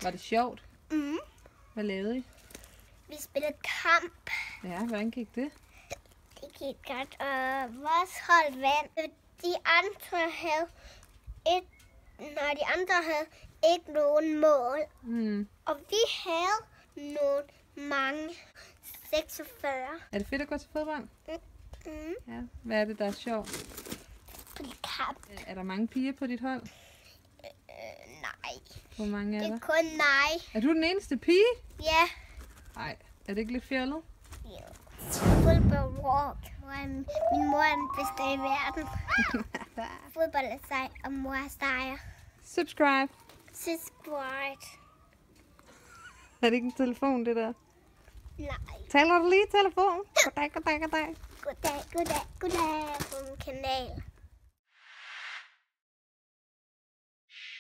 Var det sjovt? Mm. Hvad lavede I? Vi spillede kamp. Ja, hvordan gik det? Det gik godt, og vores hold vandt. De andre havde ikke nogen mål. Mm. Og vi havde mange. 46. Er det fedt at gå til fodbold? Mm. Ja. Hvad er det, der er sjovt? Spille kamp. Er der mange piger på dit hold? Nej. Hvor mange er Det der? er kun nej. Er du den eneste pige? Ja. Nej. Er det ikke lidt fjollet? Jo. Football walk. Min mor er den bedste i verden. Fodbold er sej, og mor er sejr. Subscribe. Subscribe. Er det ikke en telefon, det der? Nej. Taler du lige i telefon? Goddag, goddag, goddag. Goddag på min kanal.